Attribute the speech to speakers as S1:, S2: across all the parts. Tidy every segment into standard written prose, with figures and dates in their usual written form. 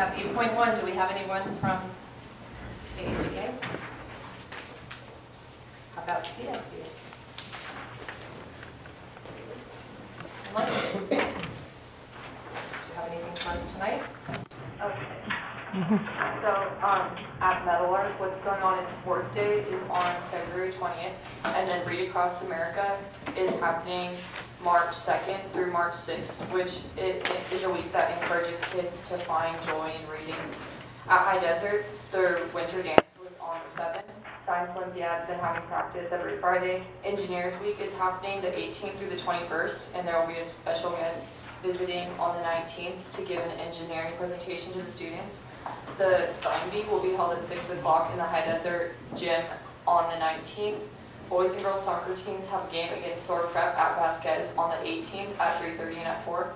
S1: have 8.1. Do we have anyone from AATA? How about CSU? Do you have anything for us tonight?
S2: Okay. So at Meadowlark, what's going on is Sports Day is on February 20th, and then Read Across America is happening March 2nd through March 6th, which it is a week that encourages kids to find joy in reading. At High Desert, their winter dance was on the 7th. Science Olympiad's been having practice every Friday. Engineers Week is happening the 18th through the 21st, and there will be a special guest visiting on the 19th to give an engineering presentation to the students. The Stein Bee will be held at 6 o'clock in the High Desert Gym on the 19th. Boys and girls soccer teams have a game against Sword Prep at Vasquez on the 18th at 3:30 and at 4.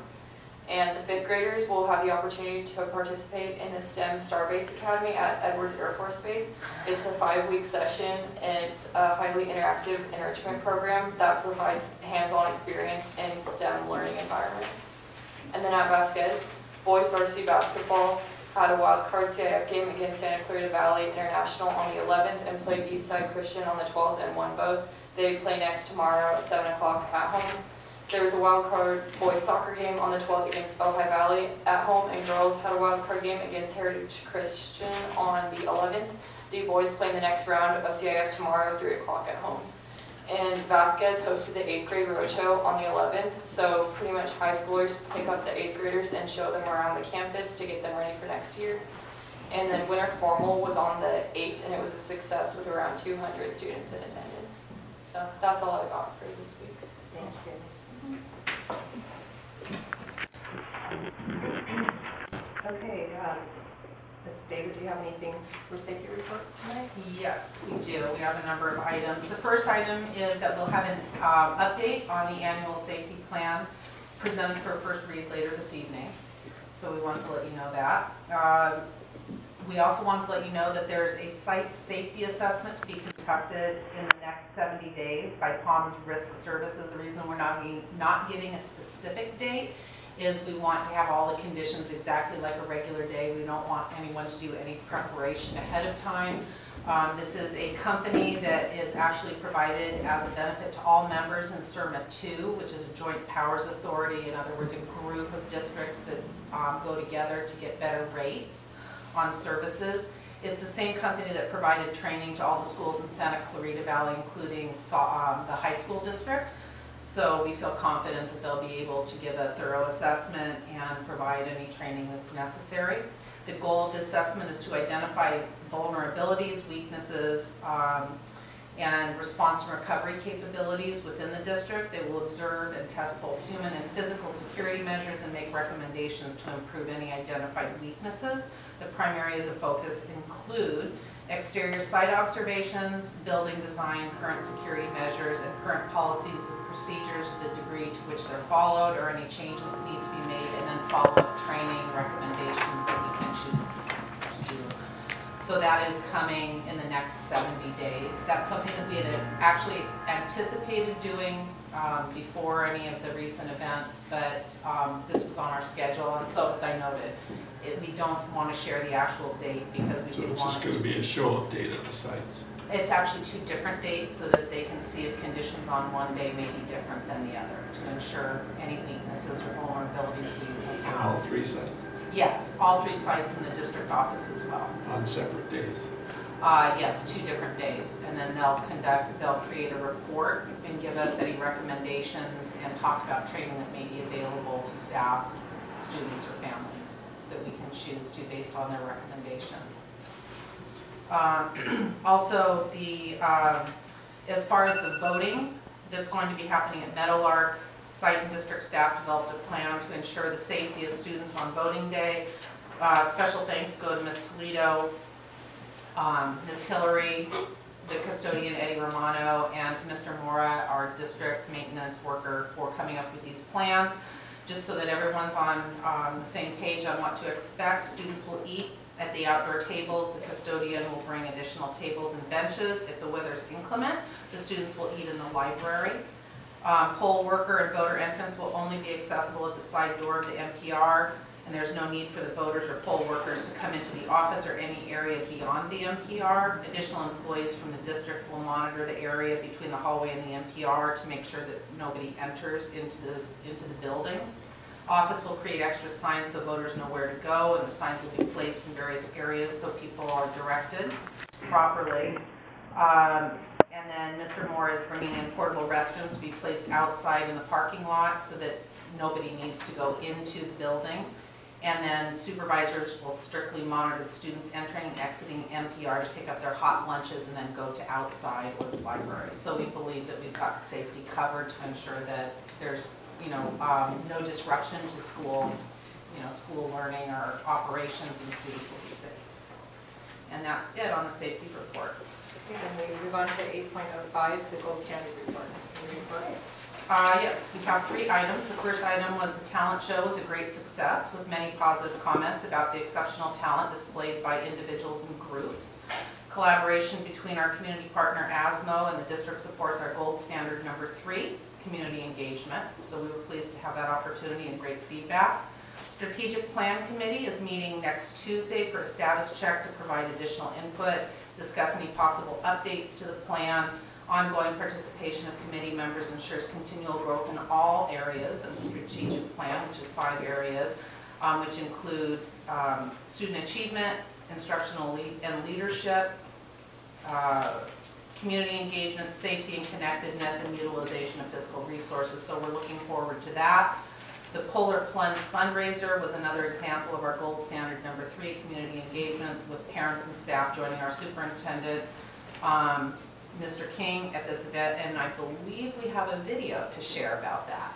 S2: And the 5th graders will have the opportunity to participate in the STEM Starbase Academy at Edwards Air Force Base. It's a 5-week session, and it's a highly interactive enrichment program that provides hands-on experience in STEM learning environment. And then at Vasquez, boys varsity basketball had a wild card CIF game against Santa Clarita Valley International on the 11th and played Eastside Christian on the 12th and won both. They play next tomorrow at 7 o'clock at home. There was a wild card boys soccer game on the 12th against Ojai Valley at home, and girls had a wild card game against Heritage Christian on the 11th. The boys play in the next round of CIF tomorrow, 3 o'clock at home. And Vasquez hosted the 8th grade roadshow on the 11th, so pretty much high schoolers pick up the 8th graders and show them around the campus to get them ready for next year. And then Winter Formal was on the 8th, and it was a success with around 200 students in attendance. So that's all I got for this week.
S1: Thank you. Okay, Ms. David, do you have anything for safety report tonight?
S3: Yes, we do. We have a number of items. The first item is that we'll have an update on the annual safety plan presented for first read later this evening. So we wanted to let you know that. We also wanted to let you know that there's a site safety assessment to be conducted in the next 70 days by Palms Risk Services. The reason we're not giving a specific date is we want to have all the conditions exactly like a regular day. We don't want anyone to do any preparation ahead of time. This is a company that is actually provided as a benefit to all members in CIRMA 2, which is a joint powers authority. In other words, a group of districts that go together to get better rates on services. It's the same company that provided training to all the schools in Santa Clarita Valley, including the high school district. So we feel confident that they'll be able to give a thorough assessment and provide any training that's necessary. The goal of the assessment is to identify vulnerabilities, weaknesses, and response and recovery capabilities within the district. They will observe and test both human and physical security measures and make recommendations to improve any identified weaknesses. The primary areas of focus include exterior site observations, building design, current security measures, and current policies and procedures to the degree to which they're followed or any changes that need to be made, and then follow-up training recommendations that we can choose to do. So that is coming in the next 70 days. That's something that we had actually anticipated doing before any of the recent events, but this was on our schedule, and so as I noted, we don't want to share the actual date because we didn't want to.
S4: So it's just going to be a show-up date at the sites?
S3: It's actually 2 different dates so that they can see if conditions on one day may be different than the other to ensure any weaknesses or vulnerabilities we may have.
S4: All 3 sites?
S3: Yes, all 3 sites in the district office as well.
S4: On separate days?
S3: Yes, 2 different days, and then they'll create a report and give us any recommendations and talk about training that may be available to staff, students, or families that we can choose to based on their recommendations. Also, as far as the voting that's going to be happening at Meadowlark, site and district staff developed a plan to ensure the safety of students on voting day. Special thanks go to Ms. Toledo, Ms. Hillary, the custodian Eddie Romano, and to Mr. Mora, our district maintenance worker, for coming up with these plans. Just so that everyone's on the same page on what to expect. Students will eat at the outdoor tables. The custodian will bring additional tables and benches. If the weather's inclement, the students will eat in the library. Poll worker and voter entrance will only be accessible at the side door of the NPR, and there's no need for the voters or poll workers to come into the office or any area beyond the MPR. Additional employees from the district will monitor the area between the hallway and the MPR to make sure that nobody enters into the building. Office will create extra signs so voters know where to go, and the signs will be placed in various areas so people are directed properly. And then Mr. Moore is bringing in portable restrooms to be placed outside in the parking lot so that nobody needs to go into the building. And then supervisors will strictly monitor the students entering and exiting MPR to pick up their hot lunches and then go to outside or the library. So we believe that we've got safety covered to ensure that there's, no disruption to school, school learning or operations, and students will be safe. And that's it on the safety report.
S1: Okay, then we move on to 8.05, the gold standard report. Can you report?
S3: Yes, we have 3 items. The first item was the talent show was a great success with many positive comments about the exceptional talent displayed by individuals and groups. Collaboration between our community partner ASMO and the district supports our gold standard number 3, community engagement. So we were pleased to have that opportunity and great feedback. Strategic Plan Committee is meeting next Tuesday for a status check to provide additional input, discuss any possible updates to the plan. Ongoing participation of committee members ensures continual growth in all areas of the strategic plan, which is 5 areas, which include student achievement, instructional and leadership, community engagement, safety and connectedness, and utilization of fiscal resources. So we're looking forward to that. The Polar Plunge fundraiser was another example of our gold standard number 3, community engagement, with parents and staff joining our superintendent, Mr. King, at this event, and I believe we have a video to share about that.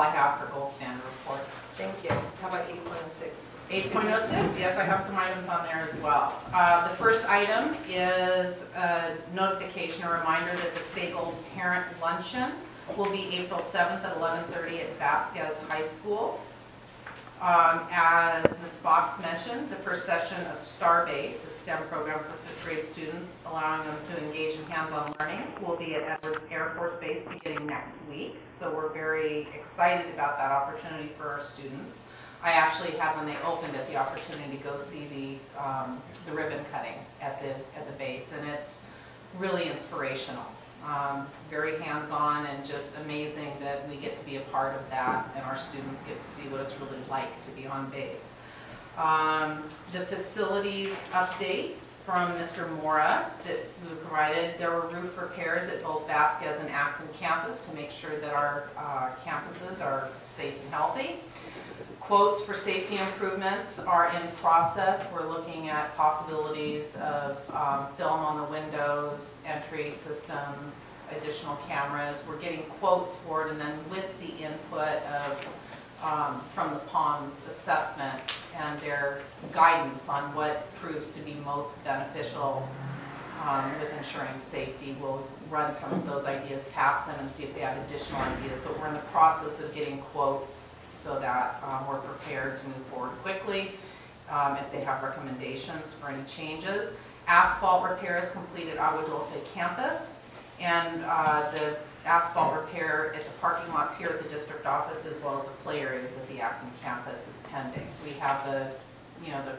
S3: I have for gold standard report.
S1: Thank you. How about 8.06?
S3: 8.06, yes, I have some items on there as well. The first item is a notification, a reminder that the Stay Gold Parent Luncheon will be April 7th at 11:30 at Vasquez High School. As Ms. Fox mentioned, the first session of Starbase, a STEM program for 5th grade students, allowing them to engage in hands-on learning, will be at Edwards Air Force Base beginning next week. So we're very excited about that opportunity for our students. I actually had, when they opened it, the opportunity to go see the ribbon cutting at the base, and it's really inspirational. Very hands-on and just amazing that we get to be a part of that and our students get to see what it's really like to be on base. The facilities update from Mr. Mora that we provided, there were roof repairs at both Vasquez and Acton campus to make sure that our campuses are safe and healthy. Quotes for safety improvements are in process. We're looking at possibilities of film on the windows, entry systems, additional cameras. We're getting quotes for it, and then with the input of from the POMS assessment and their guidance on what proves to be most beneficial with ensuring safety, we'll run some of those ideas past them and see if they have additional ideas. But we're in the process of getting quotes so that we're prepared to move forward quickly if they have recommendations for any changes. Asphalt repair is completed at Aadusd campus, and the asphalt repair at the parking lots here at the district office, as well as the play areas at the Acton campus, is pending. We have the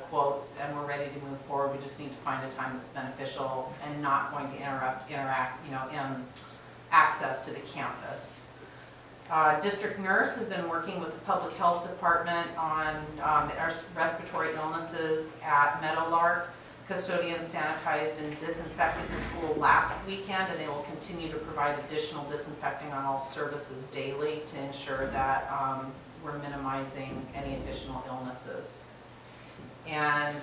S3: quotes, and we're ready to move forward. We just need to find a time that's beneficial and not going to access to the campus. District nurse has been working with the public health department on the respiratory illnesses at Meadowlark. Custodians sanitized and disinfected the school last weekend, and they will continue to provide additional disinfecting on all services daily to ensure that we're minimizing any additional illnesses. And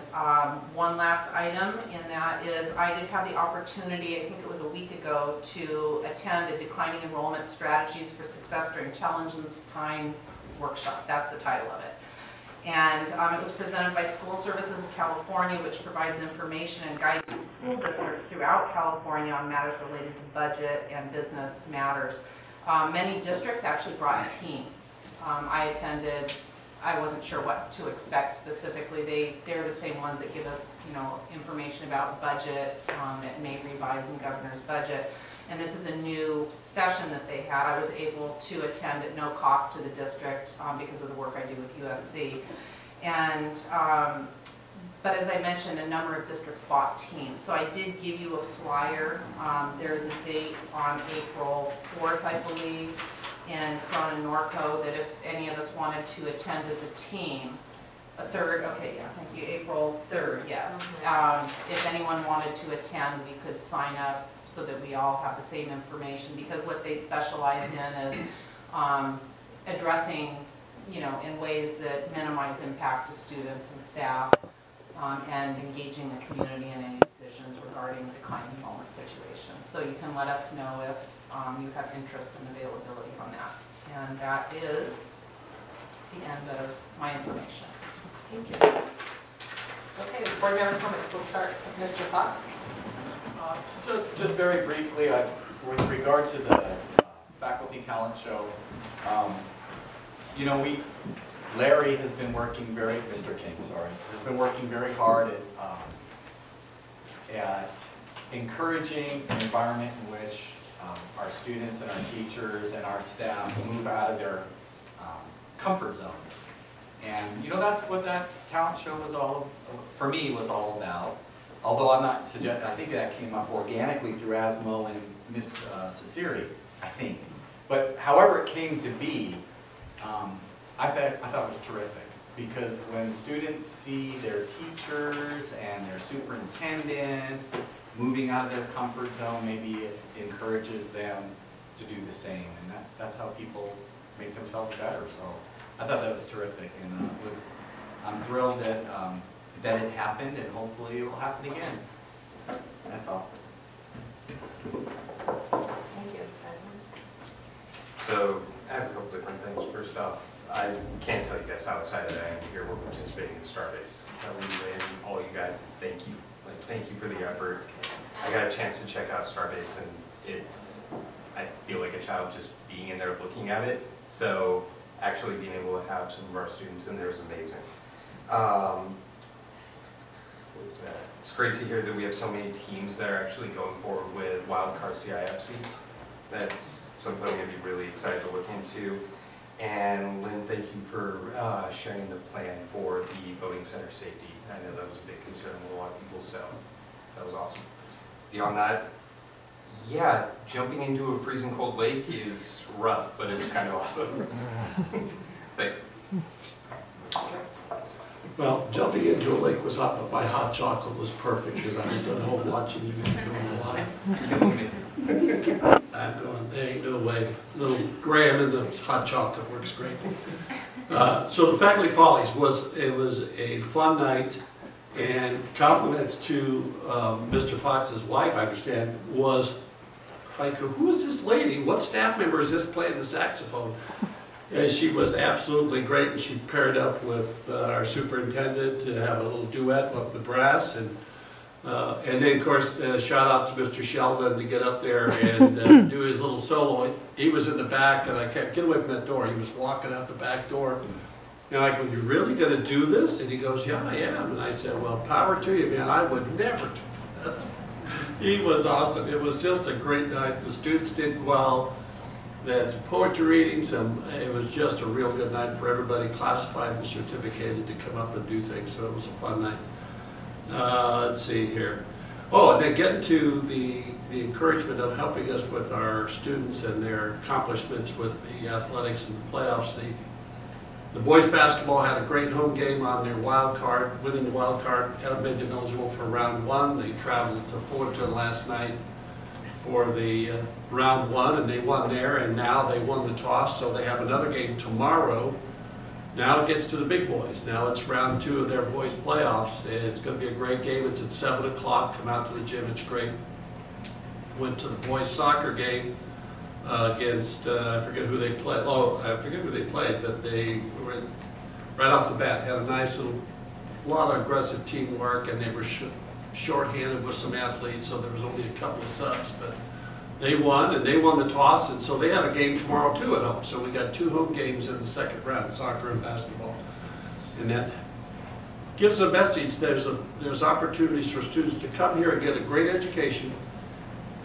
S3: one last item in that is I did have the opportunity, I think it was a week ago, to attend a declining enrollment strategies for success during challenges times workshop. That's the title of it. And it was presented by School Services of California, which provides information and guidance to school districts throughout California on matters related to budget and business matters. Many districts actually brought teams. I attended. I wasn't sure what to expect specifically. They're the same ones that give us, information about budget. It may revise and governor's budget. And this is a new session that they had. I was able to attend at no cost to the district because of the work I do with USC. And, but as I mentioned, a number of districts bought teams. So I did give you a flyer. There's a date on April 4th, I believe, in Corona Norco, that if any of us wanted to attend as a team, okay, yeah, thank you, April 3rd, yes. If anyone wanted to attend, we could sign up so that we all have the same information, because what they specialize in is addressing, you know, in ways that minimize impact to students and staff, and engaging the community in any decisions regarding decline enrollment situations. So you can let us know if you have interest and availability on that. And that is the end of my information.
S1: Thank you. Okay, board member comments. We'll start with Mr. Fox.
S5: Just very briefly, with regard to the faculty talent show, you know, Larry has been working Mr. King, sorry, has been working very hard at encouraging an environment in which our students and our teachers and our staff move out of their comfort zones. And you know, that's what that talent show was for me, was all about. Although I'm not suggesting, I think that came up organically through Asmo and Miss Ciceri, I think. But however it came to be, I thought it was terrific, because when students see their teachers and their superintendent moving out of their comfort zone, maybe it encourages them to do the same, and that's how people make themselves better. So I thought that was terrific, and I'm thrilled that that it happened, and hopefully it will happen again. That's all.
S1: Thank you.
S6: So I have a couple different things. First off, I can't tell you guys how excited I am to hear we're participating in Starbase. And all you guys, thank you. Like, thank you for the effort. I got a chance to check out Starbase, and I feel like a child just being in there looking at it. So actually being able to have some of our students in there is amazing. It's great to hear that we have so many teams that are actually going forward with wildcard CIFCs. That's something I'm going to be really excited to look into. And Lynn, thank you for sharing the plan for the voting center safety. I know that was a big concern with a lot of people, so that was awesome. Beyond that, yeah, jumping into a freezing cold lake is rough, but it was kind of awesome. Thanks.
S7: Well, jumping into a lake was hot, but my hot chocolate was perfect, because I was at home watching you doing a lot. I'm going, there ain't no way. Little graham in the hot chocolate works great. So the Faculty Follies was a fun night, and compliments to Mr. Fox's wife, I understand, was like, who is this lady? What staff member is this playing the saxophone? And she was absolutely great, and she paired up with our superintendent to have a little duet with the brass, and then of course shout out to Mr. Sheldon to get up there and do his little solo. He was in the back, and I kept, get away from that door. He was walking out the back door, and I go, "You really gonna do this?" And he goes, "Yeah, I am." And I said, "Well, power to you, man. I would never do that." He was awesome. It was just a great night. The students did well. They had some poetry readings, and it was just a real good night for everybody, classified and certificated, to come up and do things, so it was a fun night. Let's see here. Oh, and then getting to the encouragement of helping us with our students and their accomplishments with the athletics and the playoffs. The boys basketball had a great home game on their wild card, winning the wild card, made them eligible for round one. They traveled to Fullerton last night for the round one, and they won there, and now they won the toss, so they have another game tomorrow. Now it gets to the big boys. Now it's round two of their boys playoffs. It's going to be a great game. It's at 7 o'clock. Come out to the gym. It's great. Went to the boys soccer game against, I forget who they played. Oh, I forget who they played, but they were right off the bat, had a nice little, lot of aggressive teamwork, and they were short-handed with some athletes, so there was only a couple of subs, but they won, and they won the toss, and so they have a game tomorrow too at home. So we got 2 home games in the second round, soccer and basketball, and that gives a message. There's opportunities for students to come here and get a great education,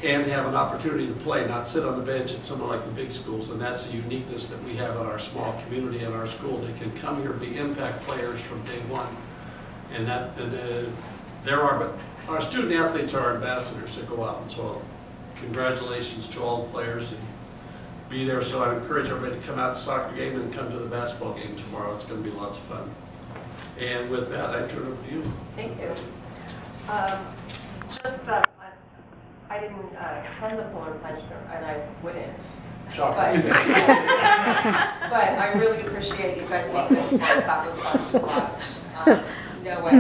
S7: and have an opportunity to play, not sit on the bench at some of like the big schools. And that's the uniqueness that we have in our small community and our school. They can come here and be impact players from day one. And our student athletes are our ambassadors that go out. And so congratulations to all the players and be there. So I encourage everybody to come out to the soccer game and come to the basketball game tomorrow. It's going to be lots of fun. And with that, I turn it over to you.
S1: Thank you. I didn't attend the polar plunge, and I wouldn't. But I really appreciate you guys making this fun. That was fun to watch. No way.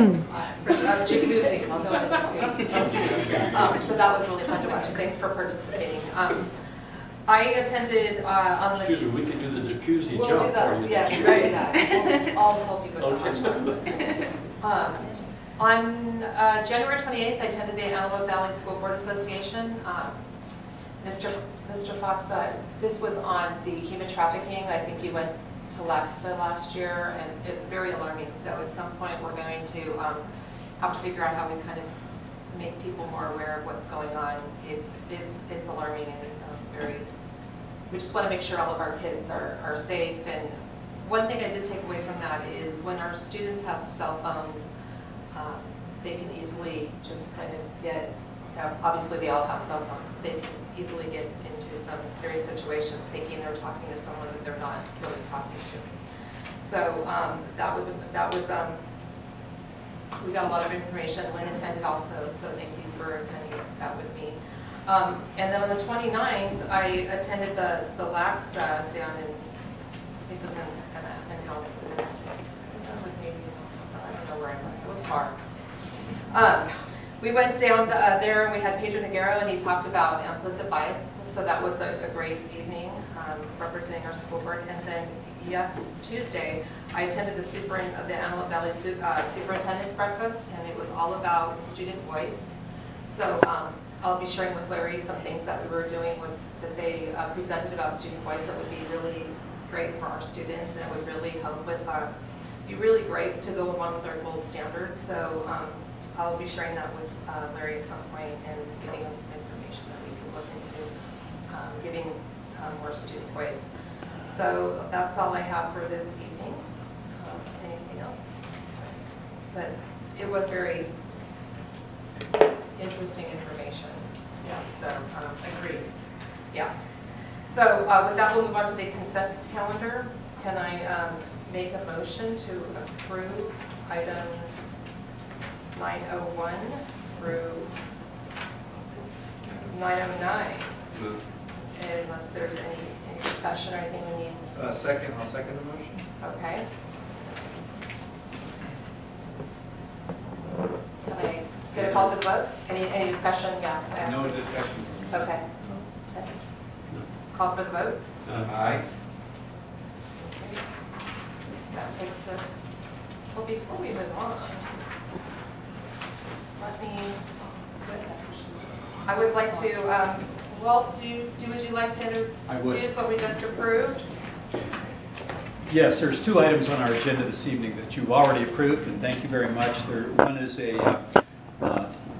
S1: Jacuzzi, I'll go in the jacuzzi. So that was really fun to watch. Thanks for participating. I attended on the...
S7: Excuse me, we can do the jacuzzi
S1: We'll
S7: jump
S1: do that,
S7: for you.
S1: yes, right, that. I'll help you with
S7: Okay.
S1: that. On January 28th, I attended the Antelope Valley School Board Association. Mr. Fox, this was on the human trafficking. I think you went to Lexa last year, and it's very alarming. So at some point, we're going to have to figure out how we kind of make people more aware of what's going on. It's alarming and very. We just want to make sure all of our kids are safe. And one thing I did take away from that is when our students have cell phones, they can easily just kind of get, obviously they all have cell phones, but they can easily get into some serious situations thinking they're talking to someone that they're not really talking to. So we got a lot of information. Lynn attended also, so thank you for attending that with me. And then on the 29th, I attended the LACSTA down in, I think it was in Health. I think that was maybe, I don't know where I was. It was far. We went down there and we had Pedro Noguero, and he talked about implicit bias. So that was a great evening representing our school board. And then, yes, Tuesday, I attended the Antelope Valley Superintendent's Breakfast, and it was all about student voice. So I'll be sharing with Larry some things that we were doing was that they presented about student voice that would be really great for our students, and it would really help with, be really great to go along with our gold standards. So I'll be sharing that with Larry at some point and giving him some information that we can look into giving more student voice. So that's all I have for this evening. Anything else? But it was very interesting information. Yes, so agreed. Yeah. So with that, we'll move on to the consent calendar. Can I make a motion to approve items 901 through 909?
S6: Move.
S1: Unless there's any discussion or anything we need.
S8: I'll second the motion.
S1: Okay. Can I get a call for the vote? Any discussion? Yeah. can I ask?
S8: No discussion.
S1: Okay. Call for the vote?
S8: Aye.
S1: Okay. That takes us, well, before we move on, let me, I would like to, well, would you like to
S9: I would.
S1: introduce what we just approved?
S9: Yes, there's two items on our agenda this evening that you've already approved, and thank you very much. One is a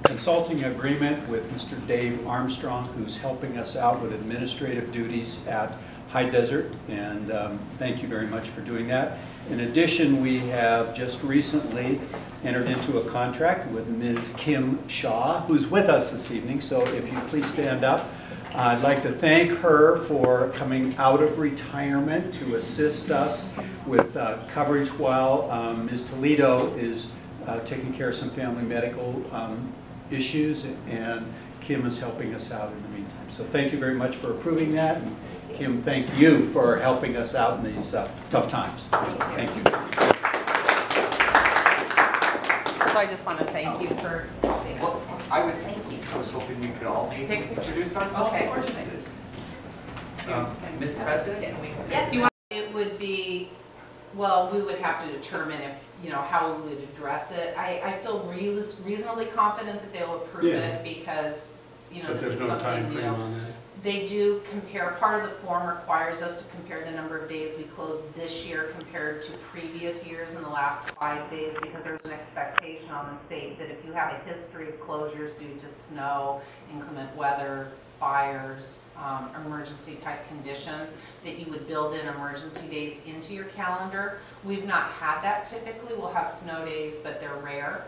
S9: consulting agreement with Mr. Dave Armstrong, who's helping us out with administrative duties at High Desert, and thank you very much for doing that. In addition, we have just recently entered into a contract with Ms. Kim Shaw, who's with us this evening, so if you please stand up. I'd like to thank her for coming out of retirement to assist us with coverage while Ms. Toledo is taking care of some family medical issues, and Kim is helping us out in the meantime. So thank you very much for approving that. And Kim, thank you for helping us out in these tough times. Thank you.
S3: So I just want to thank you for helping us.
S5: I was hoping we could all maybe introduce ourselves.
S3: Okay.
S5: Or just Ms. President, can we?
S1: Yes.
S3: It would be, well, we would have to determine if, how we would address it. I feel reasonably confident that they'll approve
S7: Yeah.
S3: it because,
S7: But
S3: this
S7: there's
S3: is
S7: no time
S3: something,
S7: frame on that.
S3: They do compare, part of the form requires us to compare the number of days we closed this year compared to previous years in the last 5 days, because there's an expectation on the state that if you have a history of closures due to snow, inclement weather, fires, emergency type conditions, that you would build in emergency days into your calendar. We've not had that typically. We'll have snow days, but they're rare.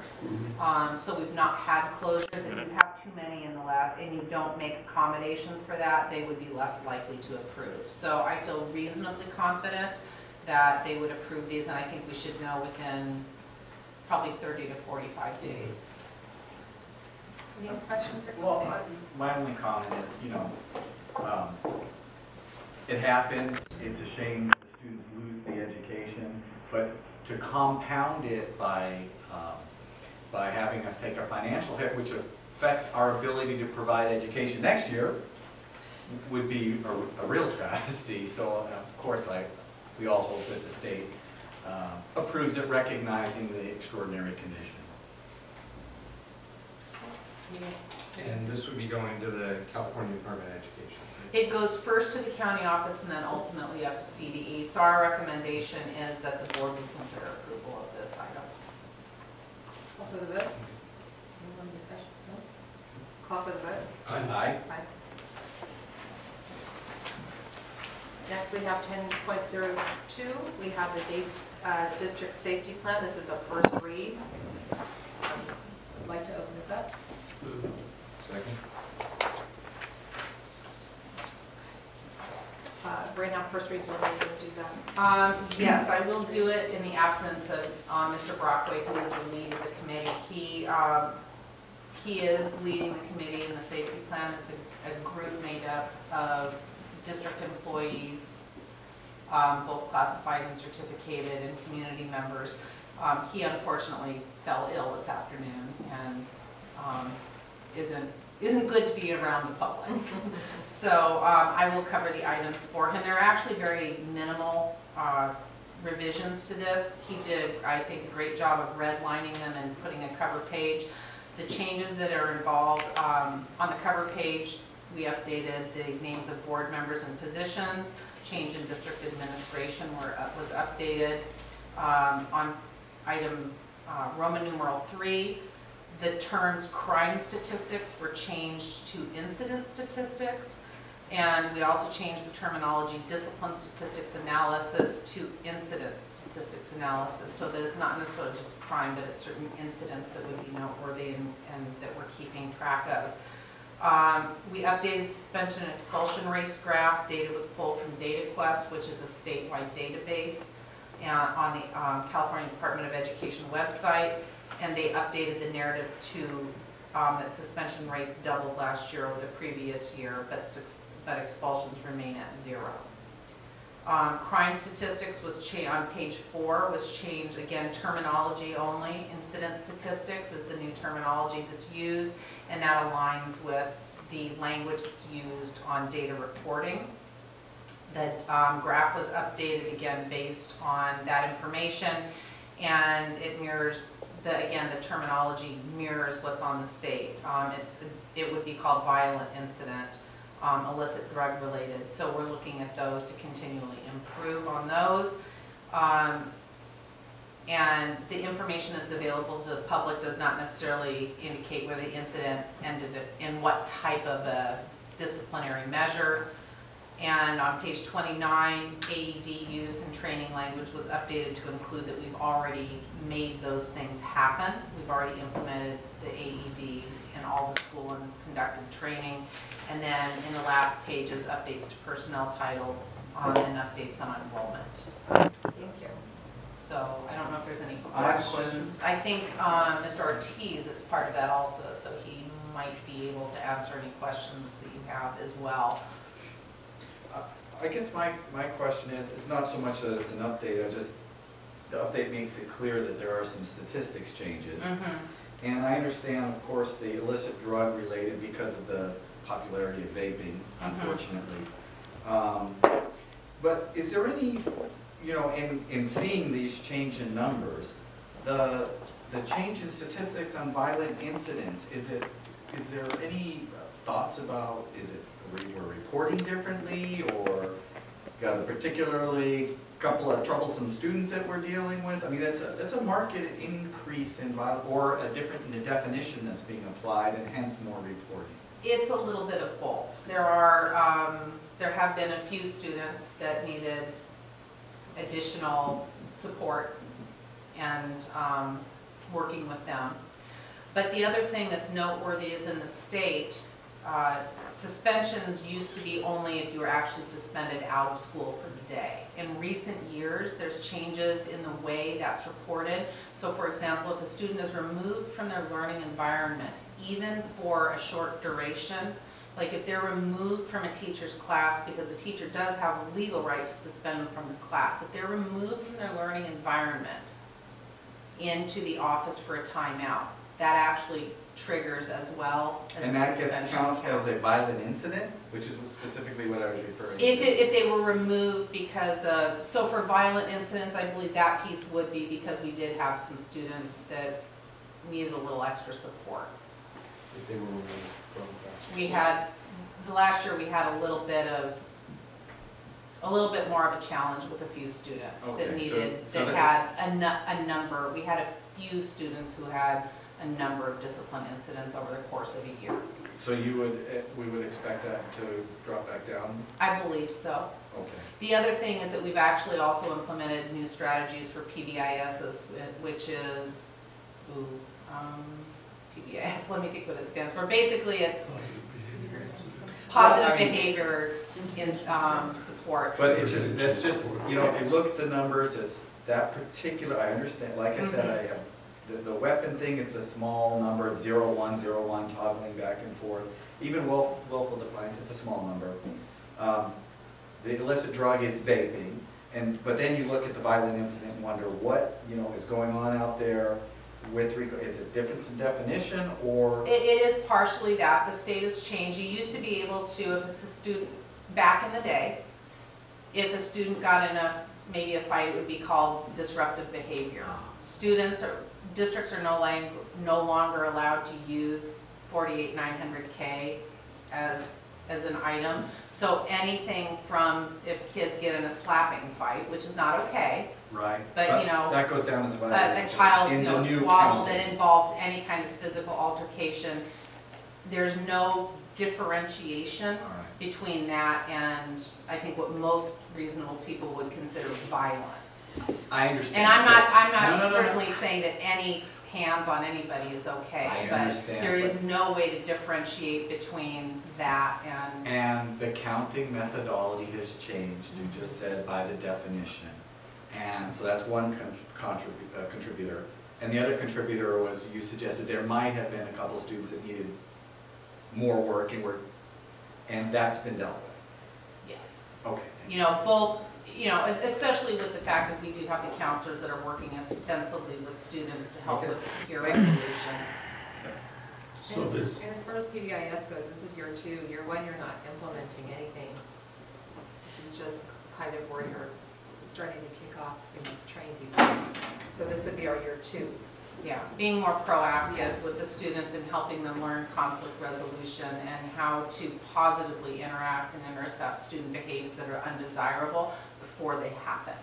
S3: So we've not had closures. If you have too many in the lab and you don't make accommodations for that, they would be less likely to approve. So I feel reasonably confident that they would approve these, and I think we should know within probably 30 to 45 days.
S1: Any questions or
S5: Well,
S1: comments?
S5: my only comment is, it happened, it's a shame the students lose the education, but to compound it by having us take a financial hit, which affects our ability to provide education next year, would be a real travesty. So, of course, we all hope that the state approves it, recognizing the extraordinary conditions.
S6: And this would be going to the California Department of Education. right?
S3: It goes first to the county office and then ultimately up to CDE. So our recommendation is that the board would consider approval of this item.
S1: Call for the vote? Any more discussion? No? Call for the vote?
S5: Aye.
S1: Aye. Next, we have 10.02. We have the Dave District Safety Plan. This is a first read. I'd like to open this up.
S6: Second.
S1: Right now, first read, we're going to do that.
S3: Yes, I will do it in the absence of Mr. Brockway, who is the lead of the committee. He is leading the committee in the safety plan. It's a group made up of district employees, both classified and certificated, and community members. He unfortunately fell ill this afternoon and isn't good to be around the public. So I will cover the items for him. They're actually very minimal revisions to this. He did, I think, a great job of redlining them and putting a cover page. The changes that are involved, on the cover page, we updated the names of board members and positions. Change in district administration was updated. On item Roman numeral 3, the terms crime statistics were changed to incident statistics, and we also changed the terminology discipline statistics analysis to incident statistics analysis, so that it's not necessarily just crime, but it's certain incidents that would be noteworthy and that we're keeping track of. We updated suspension and expulsion rates graph. Data was pulled from DataQuest, which is a statewide database on the California Department of Education website. And they updated the narrative to that suspension rates doubled last year over the previous year, but expulsions remain at 0. Crime statistics was on page 4 was changed, again, terminology only. Incident statistics is the new terminology that's used, and that aligns with the language that's used on data reporting. The graph was updated again based on that information, and it mirrors the terminology mirrors what's on the state. It would be called violent incident, illicit drug related. So we're looking at those to continually improve on those. And the information that's available to the public does not necessarily indicate where the incident ended in what type of a disciplinary measure. And on page 29, AED use and training language was updated to include that we've already made those things happen. We've already implemented the AEDs in all the school and conducted training. And then in the last pages, updates to personnel titles and updates on enrollment.
S1: Thank you.
S3: So I don't know if there's any
S5: I have a question.
S3: questions. I think Mr. Ortiz is part of that also, so he might be able to answer any questions that you have as well.
S8: I guess my question is, it's not so much that it's an update, the update makes it clear that there are some statistics changes. And I understand, of course, the illicit drug related because of the popularity of vaping, unfortunately. But is there any, in seeing these change in numbers, the change in statistics on violent incidents, is there any thoughts about, is it we're reporting differently, or got a particularly couple of troublesome students that we're dealing with? I mean, that's a market increase in or a different in the definition that's being applied, and hence more reporting.
S3: It's a little bit of both. There have been a few students that needed additional support and working with them. But the other thing that's noteworthy is in the state, suspensions used to be only if you were actually suspended out of school for the day. In recent years, there's changes in the way that's reported. So for example, if a student is removed from their learning environment, even for a short duration, like if they're removed from a teacher's class because the teacher does have a legal right to suspend them from the class, if they're removed from their learning environment into the office for a timeout, that actually triggers as well as
S8: And
S3: a
S8: that
S3: suspension
S8: gets counted
S3: count.
S8: as a violent incident, which is specifically what I was referring to.
S3: If they were removed because of, so for violent incidents, I believe that piece would be because we did have some students that needed a little extra support.
S6: If they were removed from class.
S3: We had, the last year we had a little bit more of a challenge with a few students
S8: Okay,
S3: that
S8: so-
S3: needed,
S8: so
S3: that had a number, we had a few students who had a number of discipline incidents over the course of a year.
S8: So we would expect that to drop back down?
S3: I believe so.
S8: Okay.
S3: The other thing is that we've actually also implemented new strategies for PBISs, which is, PBIS, let me think what it stands for. Basically, it's positive behavior in support.
S8: But it's just, that's just, you know, if you look at the numbers, it's that particular, I understand, like I said, I have, the weapon thing, it's a small number, it's 0101 toggling back and forth. Even willful defiance, it's a small number. The illicit drug is vaping, but then you look at the violent incident and wonder what, you know, is going on out there with, is it difference in definition, or?
S3: It is partially that. The state has changed. You used to be able to, if it's a student, back in the day, if a student got in maybe a fight, it would be called disruptive behavior. Districts are no longer allowed to use 48900K as an item. So anything from if kids get in a slapping fight, which is not okay,
S8: Right.
S3: but you know,
S8: that goes down as a violent
S3: a
S8: incident
S3: child,
S8: in
S3: you know,
S8: the new
S3: squabble
S8: county.
S3: that involves any kind of physical altercation, there's no differentiation
S8: All right.
S3: between that and I think what most reasonable people would consider violence.
S8: I understand.
S3: And I'm not
S8: No.
S3: certainly saying that any hands on anybody is okay,
S8: I
S3: but
S8: understand,
S3: there is no way to differentiate between that and,
S8: And the counting methodology has changed, you just said, by the definition. And so that's one contributor. And the other contributor was, you suggested there might have been a couple of students that needed more work, and that's been dealt with.
S3: yes.
S8: Okay, thank
S3: You know, both, you know, especially with the fact that we do have the counselors that are working extensively with students to help
S8: Okay.
S3: with peer
S8: Thank you.
S3: resolutions.
S7: So this,
S1: And as far as PBIS goes, this is year 2. Year 1, you're not implementing anything. This is just kind of where you're starting to kick off and train people. So this would be our year 2.
S3: Yeah, being more proactive
S1: Yes.
S3: with the students and helping them learn conflict resolution and how to positively interact and intercept student behaviors that are undesirable before they happen.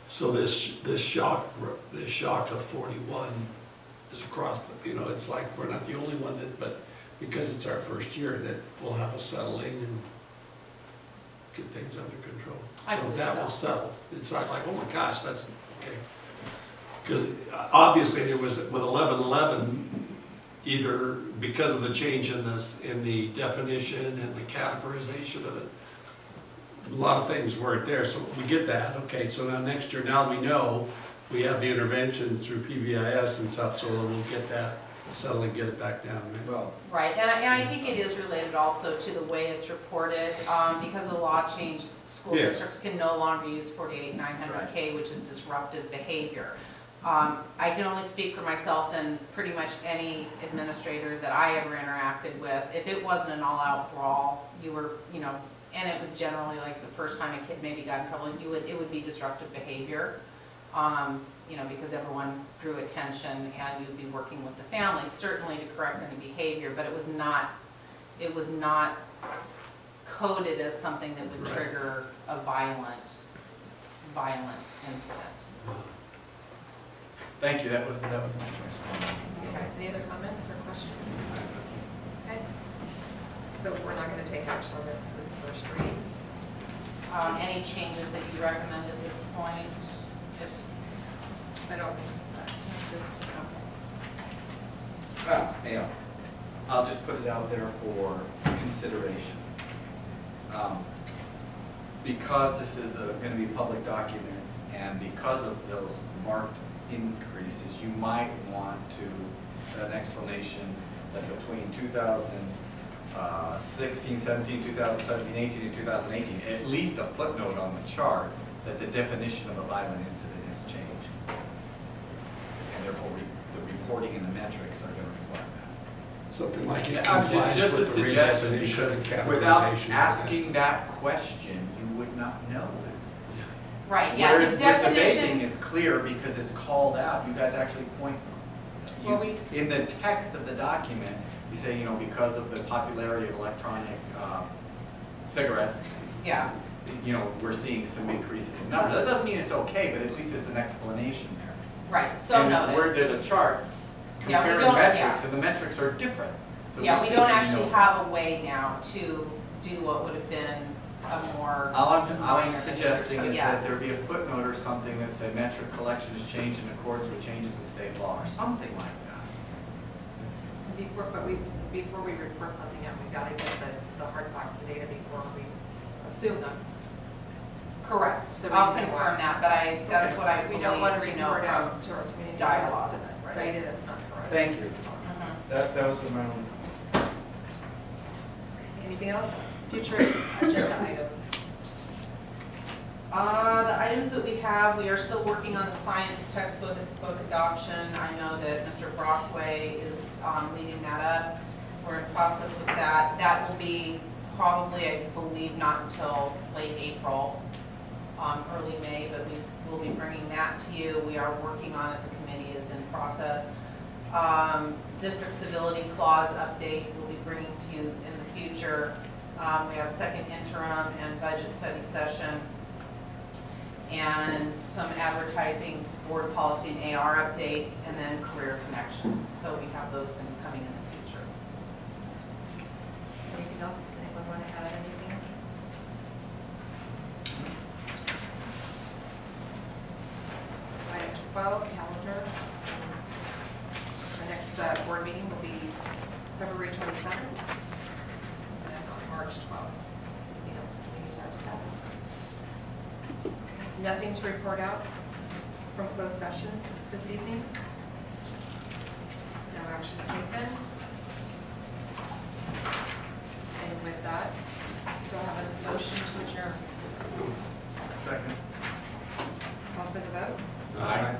S7: so this shock of 41 is across the, you know, it's like we're not the only one but because it's our first year that we'll have a settling and get things under control.
S3: I believe
S7: that will
S3: so.
S7: settle. It's not like, oh my gosh, that's, okay. Because obviously there was, with 1111, either because of the change in the definition and the categorization of it, a lot of things weren't there, so we get that, okay, so now next year, now we know, we have the intervention through PBIS and stuff, so we'll get that settled and get it back down.
S8: you. Well,
S3: Right, and I think it is related also to the way it's reported, because the law changed, school
S7: Yeah.
S3: districts can no longer use 48900K, which is disruptive behavior. I can only speak for myself and pretty much any administrator that I ever interacted with. If it wasn't an all-out brawl, you were, you know, and it was generally like the first time a kid maybe got in trouble, it would be disruptive behavior. You know, because everyone drew attention and you'd be working with the family, certainly to correct any behavior, but it was not it was not coded as something that would
S7: Right.
S3: trigger a violent incident.
S5: Thank you, that was my question.
S1: Okay, any other comments or questions? Okay. So we're not gonna take action on this because it's first read.
S3: Any changes that you recommend at this point? If s-
S1: I don't think so.
S8: I'll just put it out there for consideration. Because this is going to be a public document, and because of those marked increases, you might want an explanation that between 2016, 17, 2017, 18, and 2018, at least a footnote on the chart that the definition of a violent incident has changed. And therefore, the reporting and the metrics are going to reflect that.
S7: Something like it
S8: Yeah,
S7: complies
S8: just a
S7: with the
S8: suggestion,
S7: redefinition
S8: because
S7: of capitalization.
S8: without asking that question, you would not know that.
S3: Right, yeah,
S8: Whereas
S3: the
S8: with the vaping,
S3: definition,
S8: it's clear because it's called out. You guys actually point,
S1: Well,
S8: in the text of the document, you say, because of the popularity of electronic cigarettes,
S3: yeah,
S8: we're seeing some increases in numbers. That doesn't mean it's okay, but at least there's an explanation there.
S3: right, so
S8: And
S3: noted.
S8: where there's a chart
S3: Yeah, we
S8: comparing
S3: don't-
S8: metrics,
S3: yeah.
S8: and the metrics are different. So
S3: Yeah, we
S8: should
S3: don't
S8: know
S3: actually
S8: that.
S3: have a way now to do what would have been a more.
S8: All I'm
S3: minor
S8: suggesting
S3: measure, so
S8: is that
S3: yes.
S8: there be a footnote or something that said metric collection is changed in accordance with changes in state law, or something like that.
S1: Before we report something out, we gotta get the hard facts and data before we assume them.
S3: Correct,
S1: The
S3: I'll
S1: reason
S3: confirm
S1: why.
S3: that, but that's what I
S1: We
S3: believe
S1: don't wanna
S3: to know
S1: report out
S3: from.
S1: to our community.
S3: dialogues, right.
S1: Data that's not correct.
S8: Thank you.
S1: That's all I'm saying.
S3: Mhm.
S8: That was my own.
S1: Anything else? Future agenda items.
S3: The items that we have, we are still working on the science textbook book adoption. I know that Mr. Brockway is leading that up. We're in process with that. That will be probably, I believe, not until late April, early May, but we will be bringing that to you. We are working on it. The committee is in process. District civility clause update we'll be bringing to you in the future. We have second interim and budget study session, and some advertising, board policy and AR updates, and then career connections. So we have those things coming in the future.
S1: Anything else? Does anyone want to add anything? Item 12, calendar. The next board meeting will be February 27th and on March 12th. Anything else we need to add to that? Okay. Nothing to report out from closed session this evening? No action taken? And with that, do I have a motion to adjourn?
S8: Second.
S1: Call for the vote?
S7: Aye.